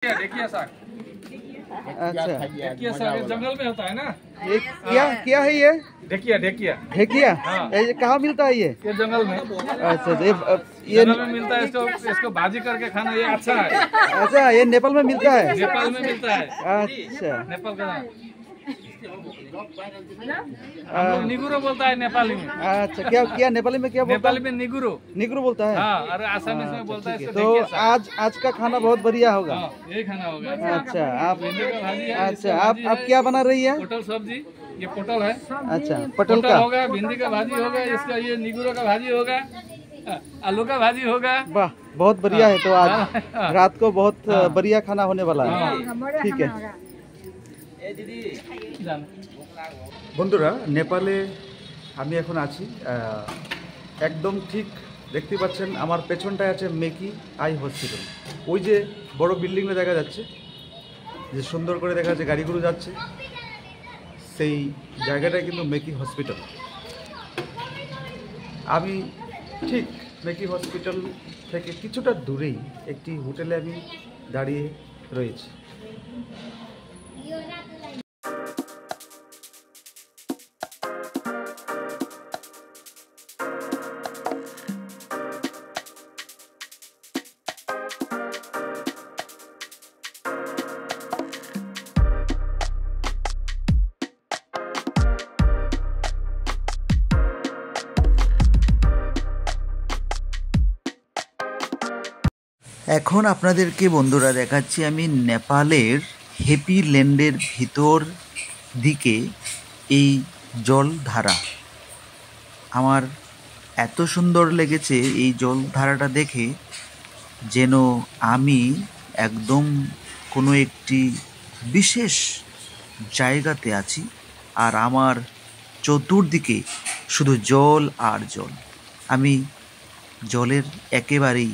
ढेकिया साग। अच्छा, ढेकिया साग जंगल में होता है ना। ये क्या है ये? ढेकिया ढेकिया ढेकिया। हाँ। ये कहाँ मिलता है ये? जंगल में। अच्छा, ये जंगल में मिलता है। इसको भाजी करके खाना ये अच्छा है। अच्छा, ये नेपाल में मिलता है? नेपाल में मिलता है। अच्छा, नेपाल का हम लोग निगुरो बोलता है नेपाली में। अच्छा, क्या नेपाली में क्या बोलता है? नेपाली में निगुरो निगरू बोलता है। हाँ, और आसामी में बोलता है इसको तो ढेकिया साग। आज का खाना बहुत बढ़िया होगा। हाँ, यही खाना होगा। अच्छा, आप भिंडी का भाजी है। अच्छा आप क्या बना रही है? पोटल सब्जी। ये पोटल है। अच्छा, पटल पोटल का होगा, भिंडी का भाजी होगा, इसका ये निगुरो का भाजी होगा, आलू का भाजी होगा। वाह, बहुत बढ़िया है। तो आज रात को बहुत बढ़िया खाना होने वाला है। ठीक है বন্ধুরা, নেপালে আমি এখন আছি। একদম ঠিক দেখতে পাচ্ছেন আমার পেছনটায় আছে মেকি আই হসপিটাল। ওই যে বড় বিল্ডিংটা দেখা যাচ্ছে, যে সুন্দর করে দেখা যাচ্ছে গাড়িগুলো যাচ্ছে, সেই জায়গাটায় কিন্তু মেকি হসপিটাল। আমি ঠিক মেকি হসপিটাল থেকে কিছুটা দূরেই একটি হোটেলে আমি দাঁড়িয়ে রয়েছি। এখন আপনাদেরকে বন্ধুরা দেখাচ্ছি আমি নেপালের হ্যাপি ল্যান্ডের ভিতর দিকে এই জলধারা। আমার এত সুন্দর লেগেছে এই জলধারাটা দেখে, যেন আমি একদম কোনো একটি বিশেষ জায়গাতে আছি, আর আমার চতুর্দিকে শুধু জল আর জল। আমি জলের একেবারেই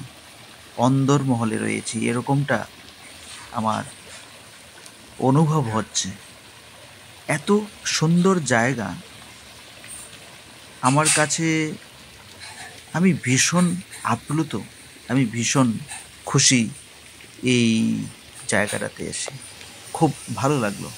অন্দরমহলে রয়েছি, এরকমটা আমার অনুভব হচ্ছে। এত সুন্দর জায়গা আমার কাছে, আমি ভীষণ আপ্লুত, আমি ভীষণ খুশি এই জায়গাটাতে এসে। খুব ভালো লাগলো।